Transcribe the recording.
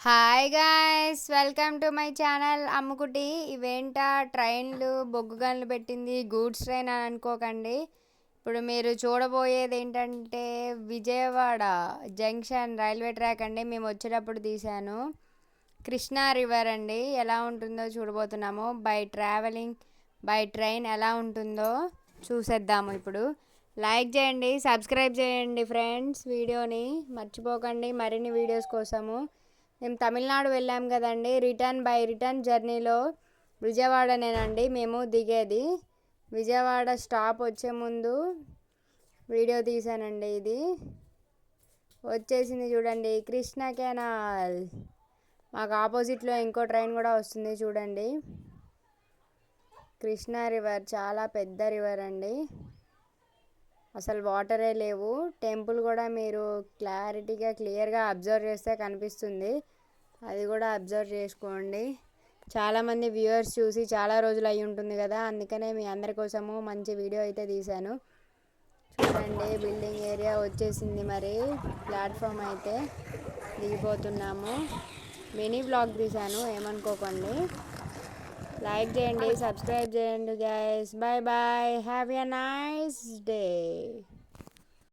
Hi guys, welcome to my channel Ammukutti. ఇవేంటా ట్రైన్లు బొగ్గు గన్లు పెట్టింది, గూడ్స్ ట్రైన్ అని అనుకోకండి. ఇప్పుడు మీరు చూడబోయేది ఏంటంటే విజయవాడ జంక్షన్ రైల్వే ట్రాక్ అండి. మేము వచ్చేటప్పుడు తీసాను. కృష్ణా రివర్ అండి, ఎలా ఉంటుందో చూడబోతున్నాము. బై ట్రైన్ ఎలా ఉంటుందో చూసేద్దాము. ఇప్పుడు లైక్ చేయండి, సబ్స్క్రైబ్ చేయండి ఫ్రెండ్స్. వీడియోని మర్చిపోకండి మరిన్ని వీడియోస్ కోసము. మేము తమిళనాడు వెళ్ళాం కదండి. రిటర్న్ జర్నీలో విజయవాడనేనండి మేము దిగేది. విజయవాడ స్టాప్ వచ్చే ముందు వీడియో తీసానండి. ఇది వచ్చేసింది చూడండి, కృష్ణ కెనాల్. మాకు ఆపోజిట్లో ఇంకో ట్రైన్ కూడా వస్తుంది చూడండి. కృష్ణా రివర్ చాలా పెద్ద రివర్ అండి, అసలు వాటరే లేవు. టెంపుల్ కూడా మీరు క్లియర్గా అబ్జర్వ్ చేస్తే కనిపిస్తుంది, అది కూడా అబ్జర్వ్ చేసుకోండి. చాలామంది వ్యూవర్స్ చూసి చాలా రోజులు అయి ఉంటుంది కదా, అందుకనే మీ అందరి కోసము మంచి వీడియో అయితే తీశాను. చూడండి, బిల్డింగ్ ఏరియా వచ్చేసింది. మరి ప్లాట్ఫామ్ అయితే దిగిపోతున్నాము. మినీ బ్లాగ్ తీశాను, ఏమనుకోకండి. లైక్ చేయండి, సబ్స్క్రైబ్ చేయండి guys. Bye bye, have a nice day.